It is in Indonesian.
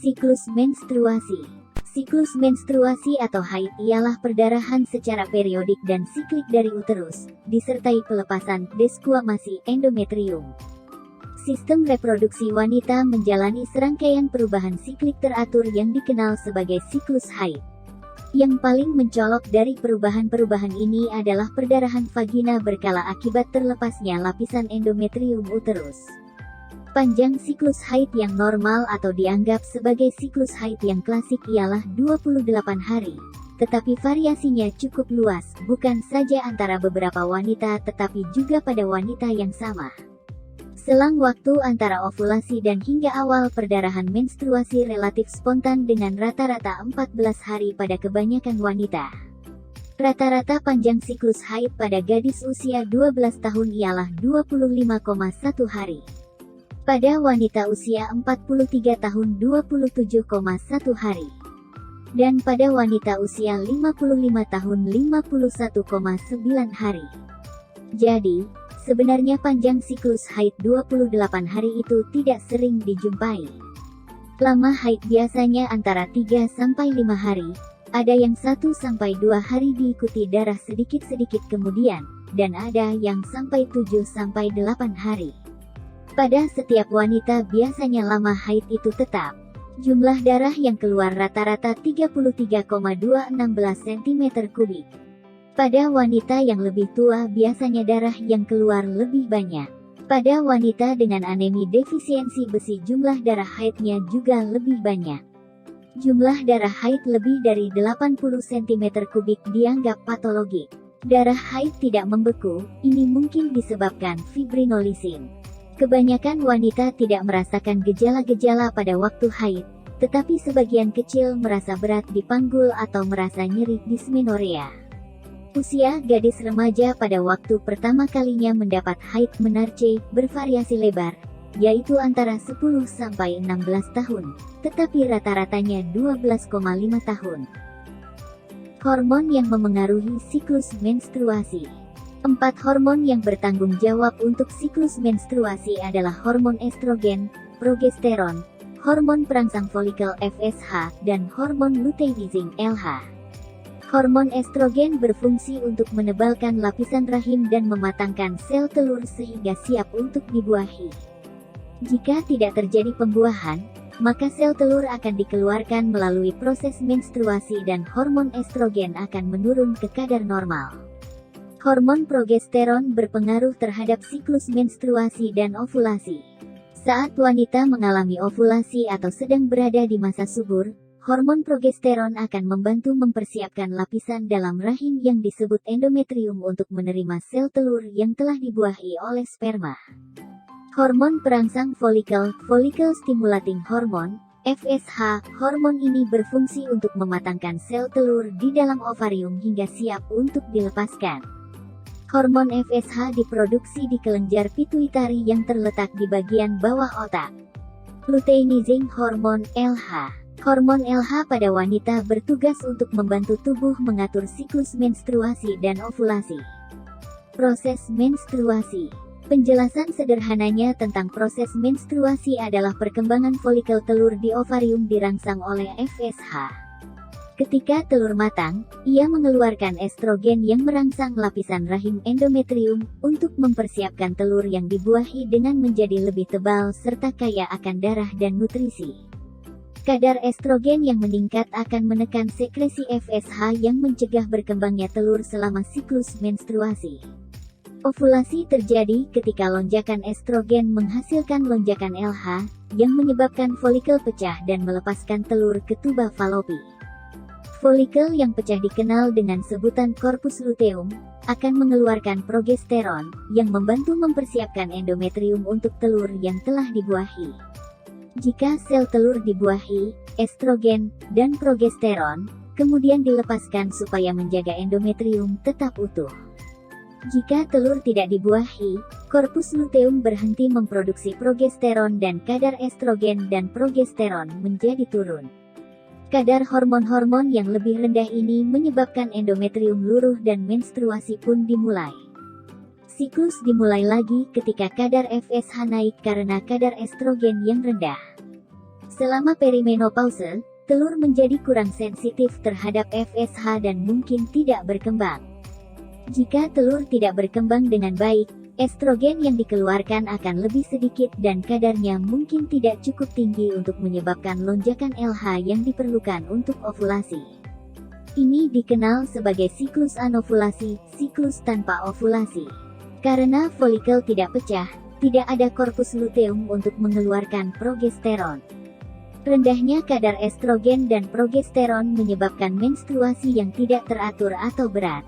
Siklus menstruasi. Siklus menstruasi atau haid ialah perdarahan secara periodik dan siklik dari uterus, disertai pelepasan desquamasi endometrium. Sistem reproduksi wanita menjalani serangkaian perubahan siklik teratur yang dikenal sebagai siklus haid. Yang paling mencolok dari perubahan-perubahan ini adalah perdarahan vagina berkala akibat terlepasnya lapisan endometrium uterus. Panjang siklus haid yang normal atau dianggap sebagai siklus haid yang klasik ialah 28 hari. Tetapi variasinya cukup luas, bukan saja antara beberapa wanita tetapi juga pada wanita yang sama. Selang waktu antara ovulasi dan hingga awal perdarahan menstruasi relatif spontan dengan rata-rata 14 hari pada kebanyakan wanita. Rata-rata panjang siklus haid pada gadis usia 12 tahun ialah 25,1 hari. Pada wanita usia 43 tahun 27,1 hari. Dan pada wanita usia 55 tahun 51,9 hari. Jadi, sebenarnya panjang siklus haid 28 hari itu tidak sering dijumpai. Lama haid biasanya antara 3-5 hari, ada yang 1-2 hari diikuti darah sedikit-sedikit kemudian, dan ada yang sampai 7-8 hari. Pada setiap wanita biasanya lama haid itu tetap. Jumlah darah yang keluar rata-rata 33,216 cm3. Pada wanita yang lebih tua biasanya darah yang keluar lebih banyak. Pada wanita dengan anemi defisiensi besi jumlah darah haidnya juga lebih banyak. Jumlah darah haid lebih dari 80 cm3 dianggap patologik. Darah haid tidak membeku, ini mungkin disebabkan fibrinolisin. Kebanyakan wanita tidak merasakan gejala-gejala pada waktu haid, tetapi sebagian kecil merasa berat di panggul atau merasa nyeri dysmenorrhea. Usia gadis remaja pada waktu pertama kalinya mendapat haid menarche bervariasi lebar, yaitu antara 10-16 tahun, tetapi rata-ratanya 12,5 tahun. Hormon yang memengaruhi siklus menstruasi. 4 hormon yang bertanggung jawab untuk siklus menstruasi adalah hormon estrogen, progesteron, hormon perangsang folikel FSH, dan hormon luteinizing LH. Hormon estrogen berfungsi untuk menebalkan lapisan rahim dan mematangkan sel telur sehingga siap untuk dibuahi. Jika tidak terjadi pembuahan, maka sel telur akan dikeluarkan melalui proses menstruasi dan hormon estrogen akan menurun ke kadar normal. Hormon progesteron berpengaruh terhadap siklus menstruasi dan ovulasi. Saat wanita mengalami ovulasi atau sedang berada di masa subur, hormon progesteron akan membantu mempersiapkan lapisan dalam rahim yang disebut endometrium untuk menerima sel telur yang telah dibuahi oleh sperma. Hormon perangsang folikel, follicle stimulating hormone, FSH, hormon ini berfungsi untuk mematangkan sel telur di dalam ovarium hingga siap untuk dilepaskan. Hormon FSH diproduksi di kelenjar pituitari yang terletak di bagian bawah otak. Luteinizing hormone LH. Hormon LH pada wanita bertugas untuk membantu tubuh mengatur siklus menstruasi dan ovulasi. Proses menstruasi. Penjelasan sederhananya tentang proses menstruasi adalah perkembangan folikel telur di ovarium dirangsang oleh FSH. Ketika telur matang, ia mengeluarkan estrogen yang merangsang lapisan rahim endometrium untuk mempersiapkan telur yang dibuahi dengan menjadi lebih tebal serta kaya akan darah dan nutrisi. Kadar estrogen yang meningkat akan menekan sekresi FSH yang mencegah berkembangnya telur selama siklus menstruasi. Ovulasi terjadi ketika lonjakan estrogen menghasilkan lonjakan LH, yang menyebabkan folikel pecah dan melepaskan telur ke tuba falopi. Folikel yang pecah dikenal dengan sebutan corpus luteum, akan mengeluarkan progesteron, yang membantu mempersiapkan endometrium untuk telur yang telah dibuahi. Jika sel telur dibuahi, estrogen, dan progesteron, kemudian dilepaskan supaya menjaga endometrium tetap utuh. Jika telur tidak dibuahi, corpus luteum berhenti memproduksi progesteron dan kadar estrogen dan progesteron menjadi turun. Kadar hormon-hormon yang lebih rendah ini menyebabkan endometrium luruh dan menstruasi pun dimulai. Siklus dimulai lagi ketika kadar FSH naik karena kadar estrogen yang rendah. Selama perimenopause, telur menjadi kurang sensitif terhadap FSH dan mungkin tidak berkembang. Jika telur tidak berkembang dengan baik, estrogen yang dikeluarkan akan lebih sedikit dan kadarnya mungkin tidak cukup tinggi untuk menyebabkan lonjakan LH yang diperlukan untuk ovulasi. Ini dikenal sebagai siklus anovulasi, siklus tanpa ovulasi. Karena folikel tidak pecah, tidak ada korpus luteum untuk mengeluarkan progesteron. Rendahnya kadar estrogen dan progesteron menyebabkan menstruasi yang tidak teratur atau berat.